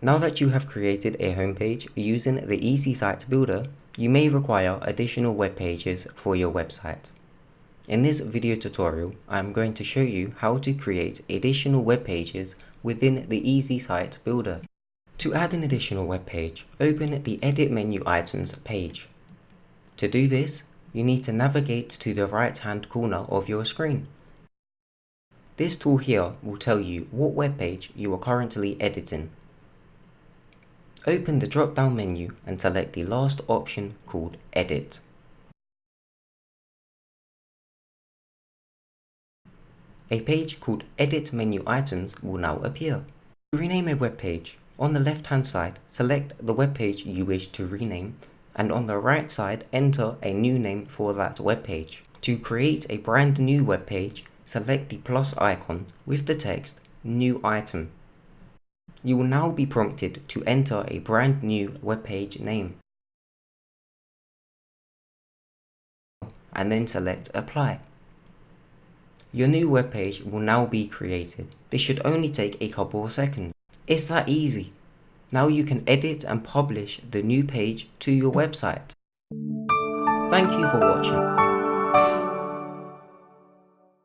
Now that you have created a homepage using the Easysitebuilder, you may require additional web pages for your website. In this video tutorial, I am going to show you how to create additional web pages within the Easysitebuilder. To add an additional web page, open the Edit Menu Items page. To do this, you need to navigate to the right-hand corner of your screen. This tool here will tell you what web page you are currently editing. Open the drop-down menu and select the last option called Edit. A page called Edit Menu Items will now appear. To rename a web page, on the left-hand side, select the web page you wish to rename, and on the right side, enter a new name for that web page. To create a brand new web page, select the plus icon with the text New Item. You will now be prompted to enter a brand new web page name, and then select Apply. Your new web page will now be created. This should only take a couple of seconds. It's that easy. Now you can edit and publish the new page to your website. Thank you for watching.